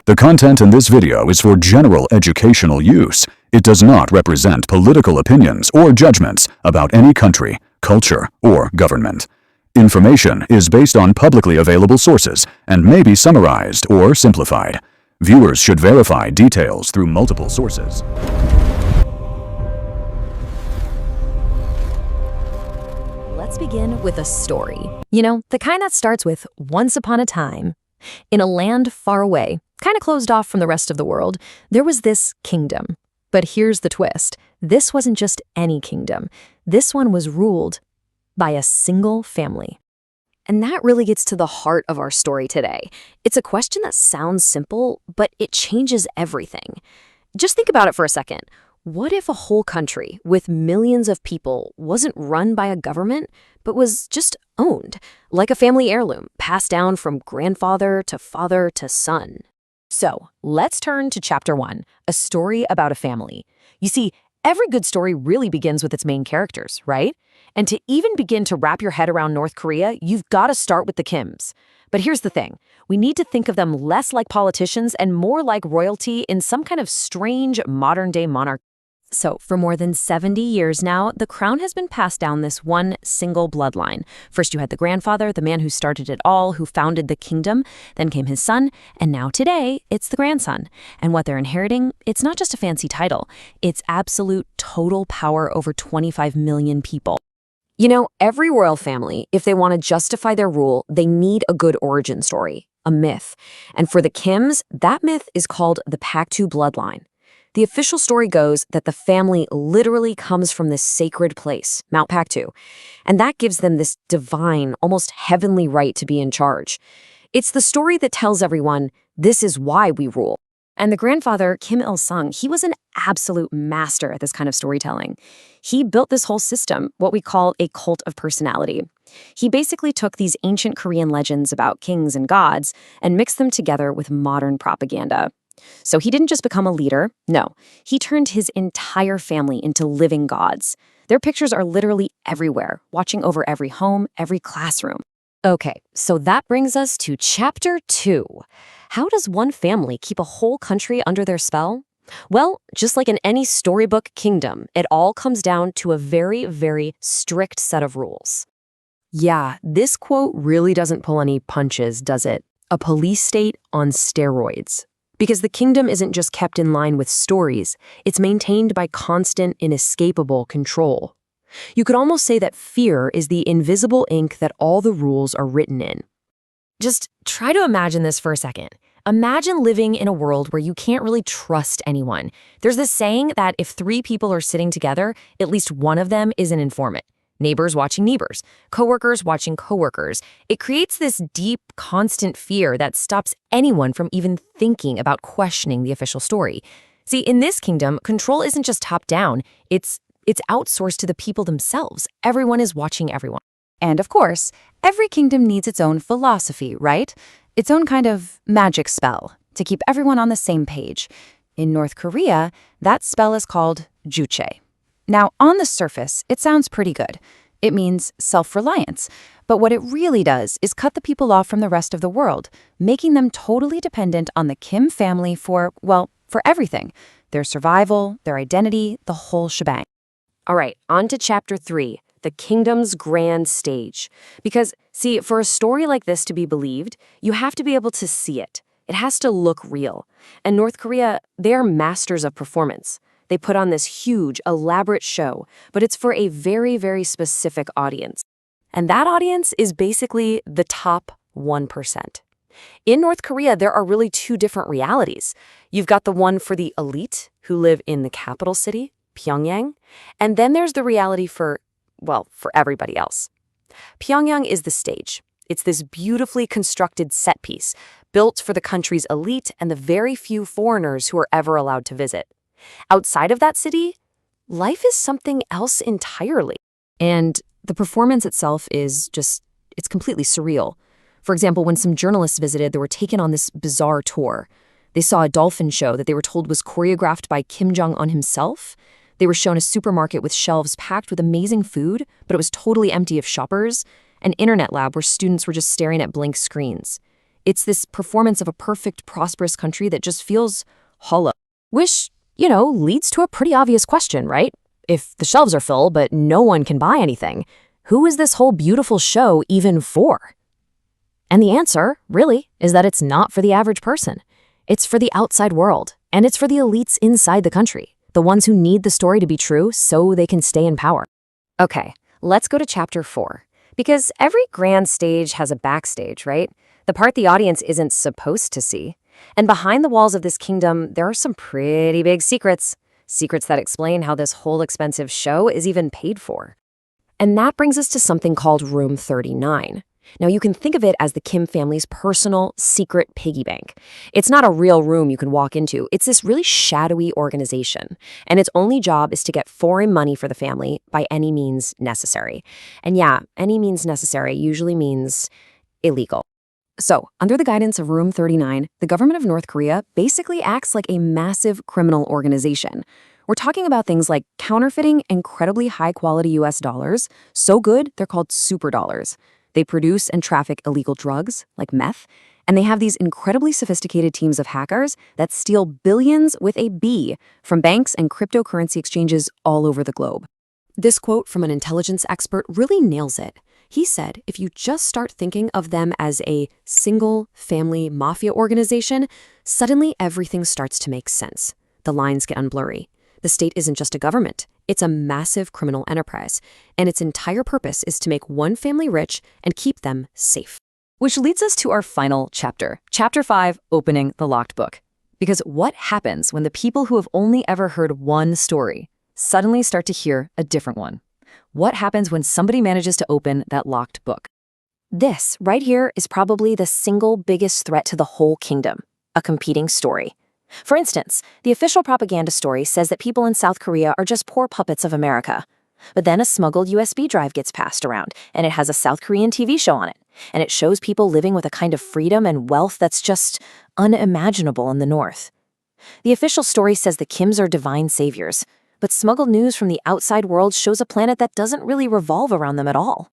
The content in this video is for general educational use. It does not represent political opinions or judgments about any country, culture, or government. Information is based on publicly available sources and may be summarized or simplified. Viewers should verify details through multiple sources. Let's begin with a story. You know, the kind that starts with once upon a time. In a land far away, kind of closed off from the rest of the world, there was this kingdom. But here's the twist. This wasn't just any kingdom. This one was ruled by a single family. And that really gets to the heart of our story today. It's a question that sounds simple, but it changes everything. Just think about it for a second. What if a whole country with millions of people wasn't run by a government, but was just owned, like a family heirloom, passed down from grandfather to father to son? So let's turn to Chapter 1, a story about a family. You see, every good story really begins with its main characters, right? And to even begin to wrap your head around North Korea, you've got to start with the Kims. But here's the thing. We need to think of them less like politicians and more like royalty in some kind of strange modern-day monarchy. So, for more than 70 years now, the crown has been passed down this one single bloodline. First you had the grandfather, the man who started it all, who founded the kingdom, then came his son, and now today, it's the grandson. And what they're inheriting, it's not just a fancy title, it's absolute total power over 25 million people. You know, every royal family, if they want to justify their rule, they need a good origin story, a myth. And for the Kims, that myth is called the Paektu bloodline. The official story goes that the family literally comes from this sacred place, Mount Paektu, and that gives them this divine, almost heavenly right to be in charge. It's the story that tells everyone, this is why we rule. And the grandfather, Kim Il-sung, he was an absolute master at this kind of storytelling. He built this whole system, what we call a cult of personality. He basically took these ancient Korean legends about kings and gods and mixed them together with modern propaganda. So he didn't just become a leader, no. He turned his entire family into living gods. Their pictures are literally everywhere, watching over every home, every classroom. Okay, so that brings us to Chapter 2. How does one family keep a whole country under their spell? Well, just like in any storybook kingdom, it all comes down to a very, very strict set of rules. Yeah, this quote really doesn't pull any punches, does it? A police state on steroids. Because the kingdom isn't just kept in line with stories, it's maintained by constant, inescapable control. You could almost say that fear is the invisible ink that all the rules are written in. Just try to imagine this for a second. Imagine living in a world where you can't really trust anyone. There's this saying that if 3 people are sitting together, at least one of them is an informant. Neighbors watching neighbors, coworkers watching coworkers. It creates this deep, constant fear that stops anyone from even thinking about questioning the official story. See, in this kingdom, control isn't just top-down, it's outsourced to the people themselves. Everyone is watching everyone. And of course, every kingdom needs its own philosophy, right? Its own kind of magic spell to keep everyone on the same page. In North Korea, that spell is called Juche. Now, on the surface, it sounds pretty good. It means self-reliance. But what it really does is cut the people off from the rest of the world, making them totally dependent on the Kim family for everything. Their survival, their identity, the whole shebang. All right, on to Chapter 3, the kingdom's grand stage. Because, see, for a story like this to be believed, you have to be able to see it. It has to look real. And North Korea, they are masters of performance. They put on this huge, elaborate show, but it's for a very, very specific audience. And that audience is basically the top 1%. In North Korea, there are really 2 different realities. You've got the one for the elite who live in the capital city, Pyongyang, and then there's the reality for everybody else. Pyongyang is the stage. It's this beautifully constructed set piece, built for the country's elite and the very few foreigners who are ever allowed to visit. Outside of that city, life is something else entirely. And the performance itself is it's completely surreal. For example, when some journalists visited, they were taken on this bizarre tour. They saw a dolphin show that they were told was choreographed by Kim Jong-un himself. They were shown a supermarket with shelves packed with amazing food, but it was totally empty of shoppers. An internet lab where students were just staring at blank screens. It's this performance of a perfect, prosperous country that just feels hollow. Which, leads to a pretty obvious question, right? If the shelves are full, but no one can buy anything, who is this whole beautiful show even for? And the answer, really, is that it's not for the average person. It's for the outside world, and it's for the elites inside the country, the ones who need the story to be true so they can stay in power. Okay, let's go to chapter 4. Because every grand stage has a backstage, right? The part the audience isn't supposed to see. And behind the walls of this kingdom, there are some pretty big secrets. Secrets that explain how this whole expensive show is even paid for. And that brings us to something called Room 39. Now, you can think of it as the Kim family's personal, secret piggy bank. It's not a real room you can walk into. It's this really shadowy organization. And its only job is to get foreign money for the family by any means necessary. And yeah, any means necessary usually means illegal. So, under the guidance of Room 39, the government of North Korea basically acts like a massive criminal organization. We're talking about things like counterfeiting incredibly high-quality US dollars, so good they're called super dollars. They produce and traffic illegal drugs, like meth, and they have these incredibly sophisticated teams of hackers that steal billions with a B from banks and cryptocurrency exchanges all over the globe. This quote from an intelligence expert really nails it. He said, if you just start thinking of them as a single family mafia organization, suddenly everything starts to make sense. The lines get unblurry. The state isn't just a government. It's a massive criminal enterprise, and its entire purpose is to make one family rich and keep them safe. Which leads us to our final chapter, Chapter 5, Opening the Locked Book. Because what happens when the people who have only ever heard one story suddenly start to hear a different one? What happens when somebody manages to open that locked book? This, right here, is probably the single biggest threat to the whole kingdom, a competing story. For instance, the official propaganda story says that people in South Korea are just poor puppets of America. But then a smuggled USB drive gets passed around, and it has a South Korean TV show on it. And it shows people living with a kind of freedom and wealth that's just unimaginable in the North. The official story says the Kims are divine saviors, but smuggled news from the outside world shows a planet that doesn't really revolve around them at all.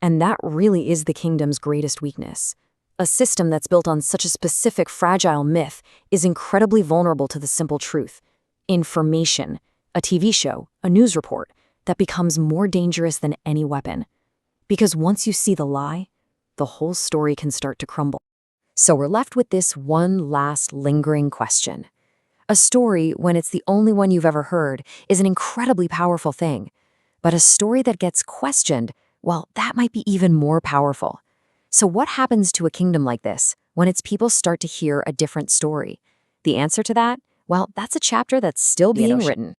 And that really is the kingdom's greatest weakness. A system that's built on such a specific, fragile myth is incredibly vulnerable to the simple truth. Information, a TV show, a news report, that becomes more dangerous than any weapon. Because once you see the lie, the whole story can start to crumble. So we're left with this one last lingering question. A story, when it's the only one you've ever heard, is an incredibly powerful thing. But a story that gets questioned, well, that might be even more powerful. So what happens to a kingdom like this when its people start to hear a different story? The answer to that? Well, that's a chapter that's still being written.